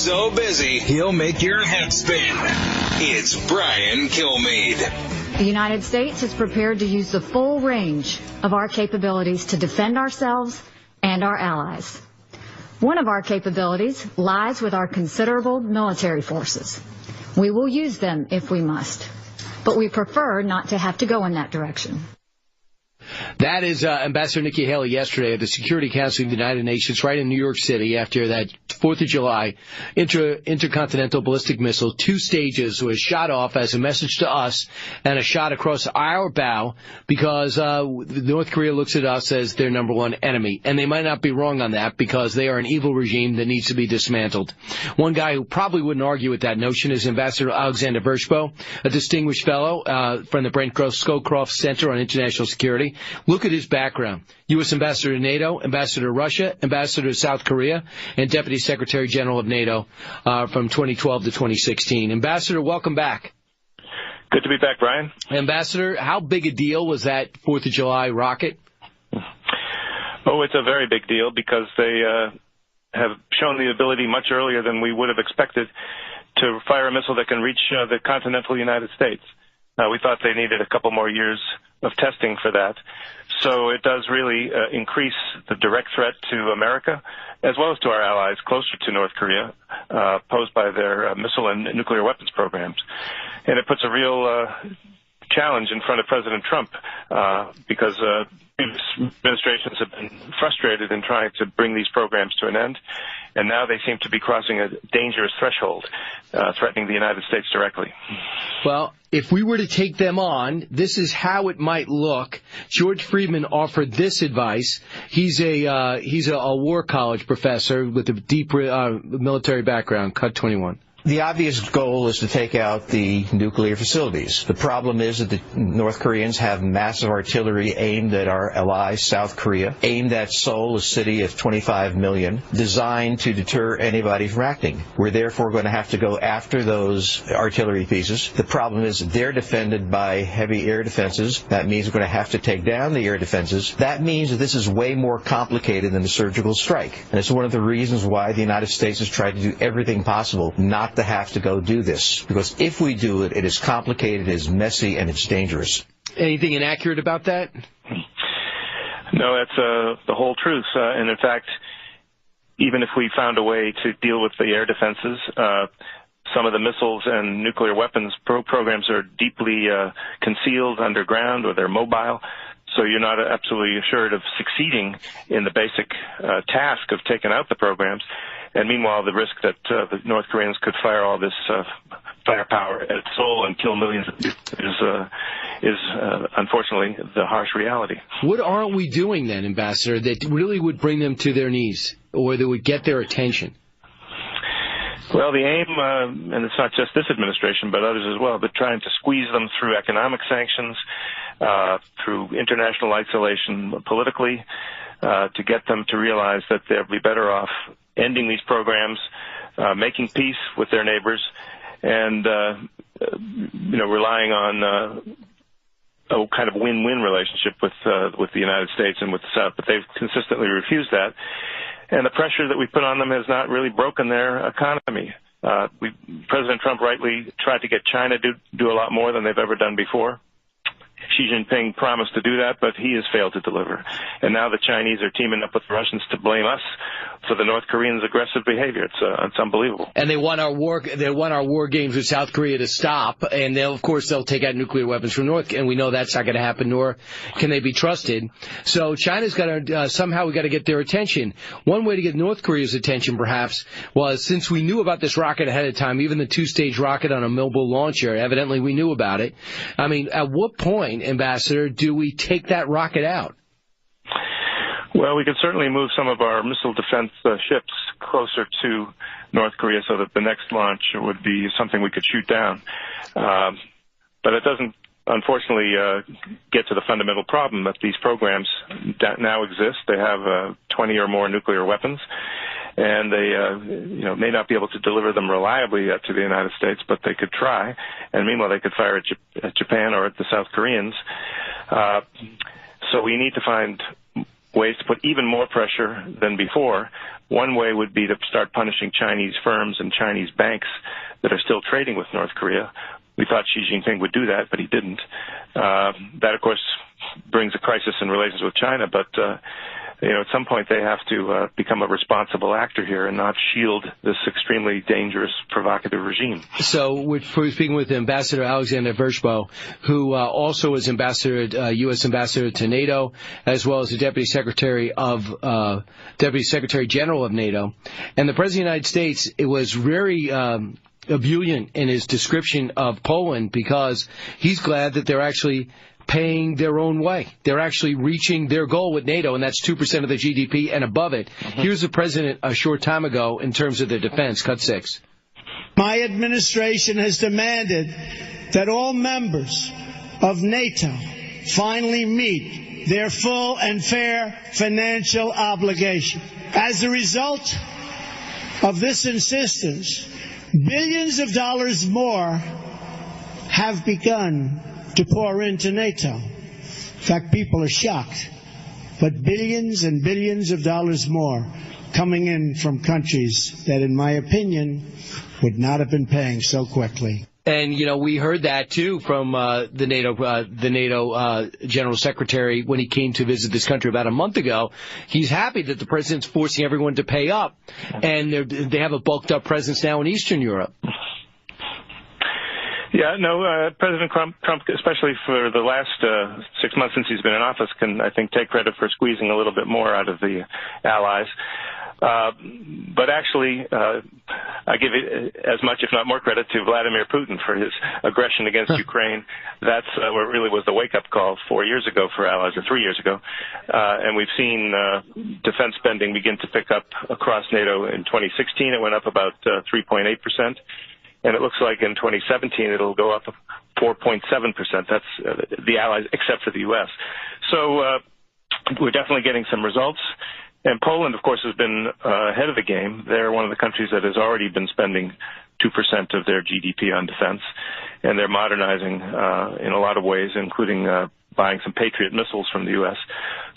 so busy, he'll make your head spin. It's Brian Kilmeade. The United States is prepared to use the full range of our capabilities to defend ourselves and our allies. One of our capabilities lies with our considerable military forces. We will use them if we must, but we prefer not to have to go in that direction. That is Ambassador Nikki Haley yesterday at the Security Council of the United Nations right in New York City after that 4th of July intercontinental ballistic missile, 2 stages, was shot off as a message to us and a shot across our bow because North Korea looks at us as their number one enemy. And they might not be wrong on that because they are an evil regime that needs to be dismantled. One guy who probably wouldn't argue with that notion is Ambassador Alexander Vershbow, a distinguished fellow from the Brent Scowcroft Center on International Security. Look at his background. U.S. Ambassador to NATO, Ambassador to Russia, Ambassador to South Korea, and Deputy Secretary General of NATO from 2012 to 2016. Ambassador, welcome back. Good to be back, Brian. Ambassador, how big a deal was that 4th of July rocket? Oh, it's a very big deal because they have shown the ability much earlier than we would have expected to fire a missile that can reach the continental United States. We thought they needed a couple more years of testing for that. So it does really increase the direct threat to America, as well as to our allies closer to North Korea, posed by their missile and nuclear weapons programs. And it puts a real challenge in front of President Trump because previous administrations have been frustrated in trying to bring these programs to an end, and now they seem to be crossing a dangerous threshold, threatening the United States directly. Well, if we were to take them on, this is how it might look. George Friedman offered this advice. He's a war college professor with a deep military background. Cut 21. The obvious goal is to take out the nuclear facilities. The problem is that the North Koreans have massive artillery aimed at our allies, South Korea, aimed at Seoul, a city of 25 million, designed to deter anybody from acting. We're therefore going to have to go after those artillery pieces. The problem is they're defended by heavy air defenses. That means we're going to have to take down the air defenses. That means that this is way more complicated than a surgical strike. And it's one of the reasons why the United States has tried to do everything possible not to have to go do this, because if we do it, it is complicated, it is messy, and it's dangerous. Anything inaccurate about that? No, that's the whole truth. And in fact, even if we found a way to deal with the air defenses, some of the missiles and nuclear weapons programs are deeply concealed underground, or they're mobile. So you're not absolutely assured of succeeding in the basic task of taking out the programs. And meanwhile, the risk that the North Koreans could fire all this firepower at Seoul and kill millions of people is unfortunately the harsh reality. What aren't we doing then, Ambassador, that really would bring them to their knees or that would get their attention? Well, the aim, and it's not just this administration, but others as well, but trying to squeeze them through economic sanctions, through international isolation politically, to get them to realize that they'll be better off ending these programs, making peace with their neighbors, and relying on a kind of win-win relationship with the United States and with the South. But they've consistently refused that. And the pressure that we put on them has not really broken their economy. President Trump rightly tried to get China to do a lot more than they've ever done before. Xi Jinping promised to do that, but he has failed to deliver. And now the Chinese are teaming up with the Russians to blame us for the North Koreans' aggressive behavior. It's unbelievable. And they want our war games with South Korea to stop, and they'll take out nuclear weapons from North, and we know that's not going to happen, nor can they be trusted. So China's got to somehow we got to get their attention. One way to get North Korea's attention, perhaps, was since we knew about this rocket ahead of time, even the 2-stage rocket on a mobile launcher. Evidently, we knew about it. I mean, at what point, Ambassador, do we take that rocket out? Well, we could certainly move some of our missile defense ships closer to North Korea so that the next launch would be something we could shoot down. But it doesn't, unfortunately, get to the fundamental problem that these programs now exist. They have 20 or more nuclear weapons, and they may not be able to deliver them reliably to the United States, but they could try. And meanwhile, they could fire at Japan or at the South Koreans. So we need to find ways to put even more pressure than before. One way would be to start punishing Chinese firms and Chinese banks that are still trading with North Korea. We thought Xi Jinping would do that, but he didn't. That, of course, brings a crisis in relations with China, but at some point they have to become a responsible actor here and not shield this extremely dangerous, provocative regime. So we're speaking with Ambassador Alexander Vershbow, who also is U.S. Ambassador to NATO, as well as the Deputy Secretary General of NATO. And the President of the United States, it was very ebullient in his description of Poland, because he's glad that they're actually paying their own way. They're actually reaching their goal with NATO, and that's 2% of the GDP and above it. Here's the president a short time ago in terms of their defense. Cut 6. My administration has demanded that all members of NATO finally meet their full and fair financial obligation. As a result of this insistence, billions of dollars more have begun to pour into NATO. In fact, people are shocked. But billions and billions of dollars more coming in from countries that, in my opinion, would not have been paying so quickly. And, we heard that, too, from the NATO General Secretary when he came to visit this country about a month ago. He's happy that the president's forcing everyone to pay up. And they have a bulked-up presence now in Eastern Europe. Yeah, no, President Trump, especially for the last 6 months since he's been in office, can, I think, take credit for squeezing a little bit more out of the allies. But actually, I give it as much, if not more, credit to Vladimir Putin for his aggression against Ukraine. That's where it really was the wake-up call 4 years ago for allies, or 3 years ago. And we've seen defense spending begin to pick up across NATO. In 2016, it went up about 3.8%. And it looks like in 2017 it'll go up 4.7%. That's the allies, except for the U.S. So we're definitely getting some results. And Poland, of course, has been ahead of the game. They're one of the countries that has already been spending 2% of their GDP on defense. And they're modernizing in a lot of ways, including buying some Patriot missiles from the U.S.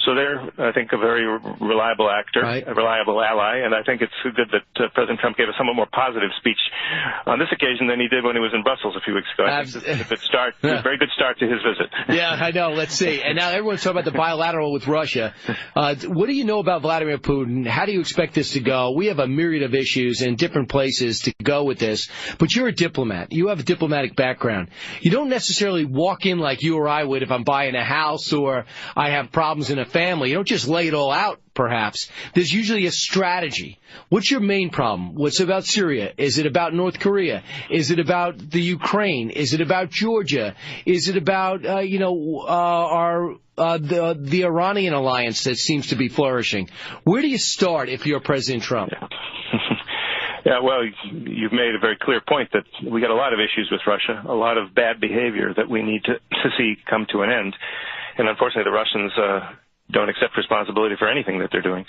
So they're, I think, a very reliable actor, right, a reliable ally, and I think it's good that President Trump gave a somewhat more positive speech on this occasion than he did when he was in Brussels a few weeks ago. I think it's a good start, a very good start to his visit. Yeah, I know. Let's see. And now everyone's talking about the bilateral with Russia. What do you know about Vladimir Putin? How do you expect this to go? We have a myriad of issues and different places to go with this, but you're a diplomat. You have a diplomatic background. You don't necessarily walk in like you or I would if I'm buying a house or I have problems in a family. You don't just lay it all out, perhaps. There's usually a strategy. What's your main problem? What's about Syria? Is it about North Korea? Is it about the Ukraine? Is it about Georgia? Is it about, the Iranian alliance that seems to be flourishing? Where do you start if you're President Trump? Yeah, well, you've made a very clear point that we got a lot of issues with Russia, a lot of bad behavior that we need to see come to an end. And unfortunately, the Russians don't accept responsibility for anything that they're doing.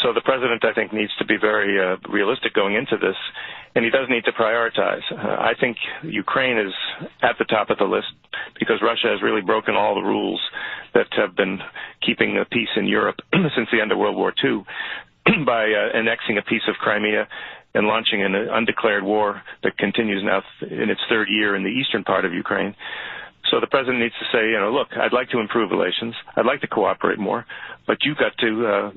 So the president, I think, needs to be very realistic going into this, and he does need to prioritize. I think Ukraine is at the top of the list because Russia has really broken all the rules that have been keeping the peace in Europe since the end of World War II by annexing a piece of Crimea and launching an undeclared war that continues now in its third year in the eastern part of Ukraine. So the president needs to say, look, I'd like to improve relations. I'd like to cooperate more, but you've got to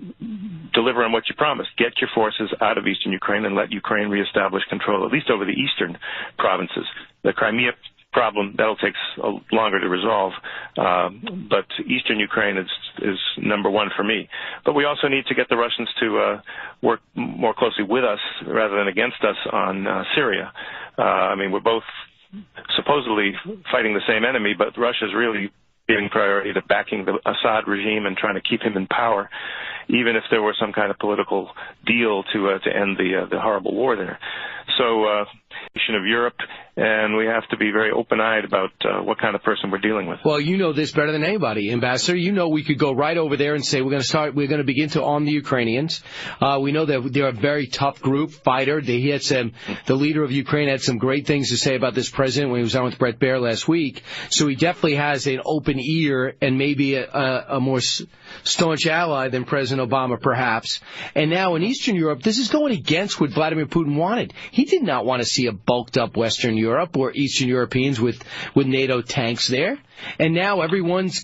deliver on what you promised. Get your forces out of eastern Ukraine and let Ukraine reestablish control, at least over the eastern provinces. The Crimea problem, that'll take longer to resolve, but eastern Ukraine is number one for me. But we also need to get the Russians to work more closely with us rather than against us on Syria. We're both supposedly fighting the same enemy, but Russia's really giving priority to backing the Assad regime and trying to keep him in power, even if there were some kind of political deal to end the horrible war there. So of Europe, and we have to be very open-eyed about what kind of person we're dealing with. Well, you know this better than anybody, Ambassador. You know we could go right over there and say we're going to begin to arm the Ukrainians. We know that they're a very tough group, fighter. The leader of Ukraine had some great things to say about this president when he was on with Bret Baier last week. So he definitely has an open ear and maybe a more staunch ally than President Obama, perhaps. And now in Eastern Europe, this is going against what Vladimir Putin wanted. He did not want to see a bulked up Western Europe or Eastern Europeans with NATO tanks there. And now he's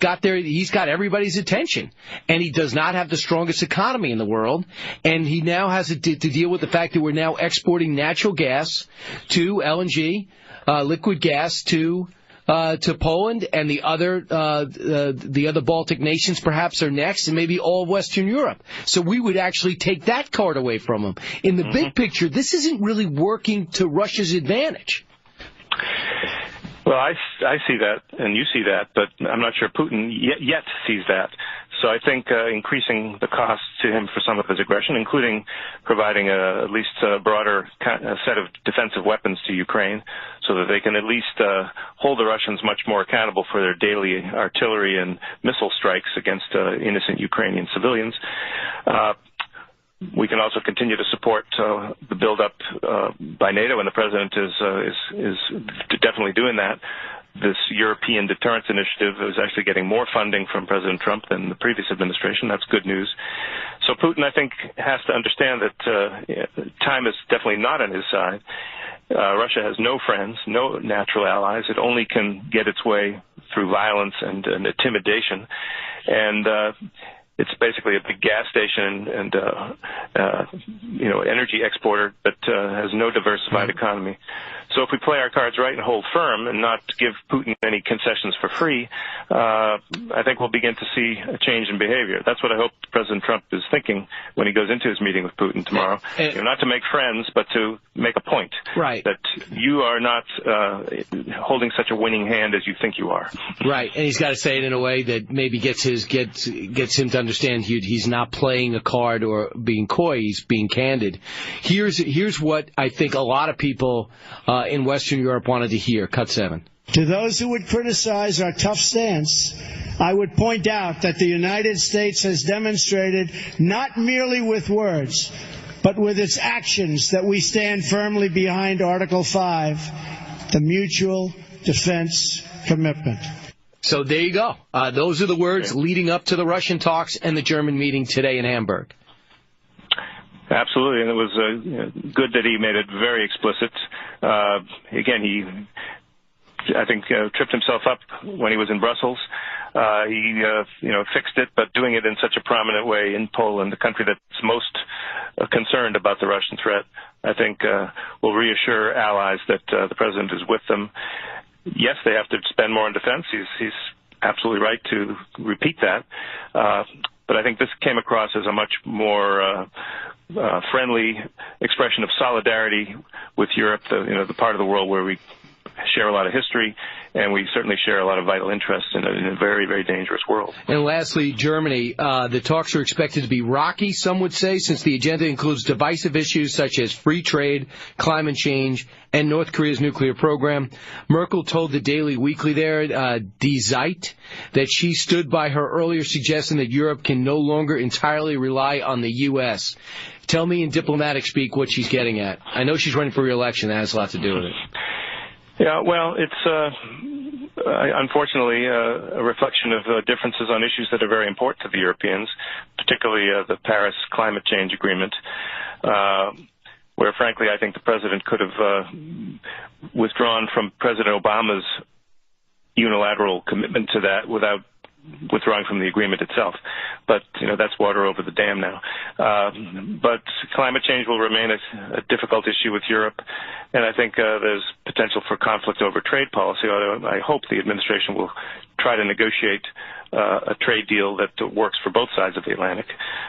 got everybody's attention. And he does not have the strongest economy in the world. And he now has to deal with the fact that we're now exporting natural gas to LNG, liquid gas to Poland, and the other Baltic nations perhaps are next, and maybe all of Western Europe. So we would actually take that card away from them. In the big picture, this isn't really working to Russia's advantage. Well, I see that, and you see that, but I'm not sure Putin yet sees that. So I think increasing the cost to him for some of his aggression, including providing at least a broader set of defensive weapons to Ukraine so that they can at least hold the Russians much more accountable for their daily artillery and missile strikes against innocent Ukrainian civilians. We can also continue to support the build-up by NATO, and the president is definitely doing that. This European Deterrence Initiative is actually getting more funding from President Trump than the previous administration. That's good news. So Putin, I think, has to understand that time is definitely not on his side. Russia has no friends, no natural allies. It only can get its way through violence and intimidation. And it's basically a big gas station and energy exporter that has no diversified economy. So if we play our cards right and hold firm and not give Putin any concessions for free, I think we'll begin to see a change in behavior. That's what I hope President Trump is thinking when he goes into his meeting with Putin tomorrow. Not to make friends, but to make a point. Right. That you are not holding such a winning hand as you think you are. Right. And he's got to say it in a way that maybe gets him to understand he's not playing a card or being coy. He's being candid. Here's what I think a lot of people in Western Europe wanted to hear. Cut 7. To those who would criticize our tough stance, I would point out that the United States has demonstrated, not merely with words, but with its actions, that we stand firmly behind Article 5, the mutual defense commitment. So there you go. Those are the words leading up to the Russian talks and the German meeting today in Hamburg. Absolutely, and it was good that he made it very explicit. Again, he, I think, tripped himself up when he was in Brussels. He fixed it, but doing it in such a prominent way in Poland, the country that's most concerned about the Russian threat, I think will reassure allies that the president is with them. Yes, they have to spend more on defense. He's absolutely right to repeat that. But I think this came across as a much more friendly expression of solidarity with Europe, the part of the world where we share a lot of history, and we certainly share a lot of vital interests in a very, very dangerous world. And lastly, Germany. The talks are expected to be rocky, some would say, since the agenda includes divisive issues such as free trade, climate change, and North Korea's nuclear program. Merkel told the Daily Weekly there, Die Zeit, that she stood by her earlier suggestion that Europe can no longer entirely rely on the U.S. Tell me in diplomatic speak what she's getting at. I know she's running for re-election. That has a lot to do with it. Yeah, well, it's unfortunately a reflection of differences on issues that are very important to the Europeans, particularly the Paris Climate Change Agreement, where, frankly, I think the president could have withdrawn from President Obama's unilateral commitment to that without withdrawing from the agreement itself. But, that's water over the dam now. But climate change will remain a difficult issue with Europe, and I think there's potential for conflict over trade policy, although I hope the administration will try to negotiate a trade deal that works for both sides of the Atlantic.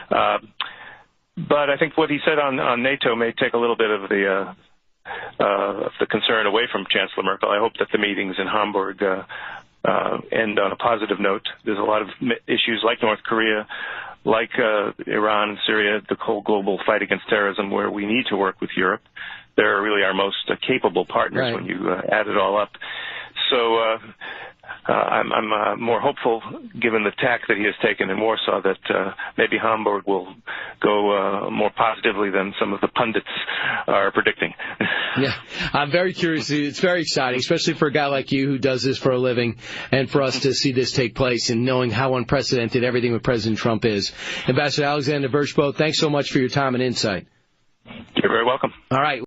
But I think what he said on NATO may take a little bit of the concern away from Chancellor Merkel. I hope that the meetings in Hamburg end on a positive note. There's a lot of issues like North Korea, like Iran, Syria, the whole global fight against terrorism, where we need to work with Europe. They're really our most capable partners when you add it all up. So I'm more hopeful, given the tack that he has taken in Warsaw, that maybe Hamburg will go more positively than some of the pundits are predicting. Yeah, I'm very curious. It's very exciting, especially for a guy like you who does this for a living, and for us to see this take place and knowing how unprecedented everything with President Trump is. Ambassador Alexander Vershbow, thanks so much for your time and insight. You're very welcome. All right.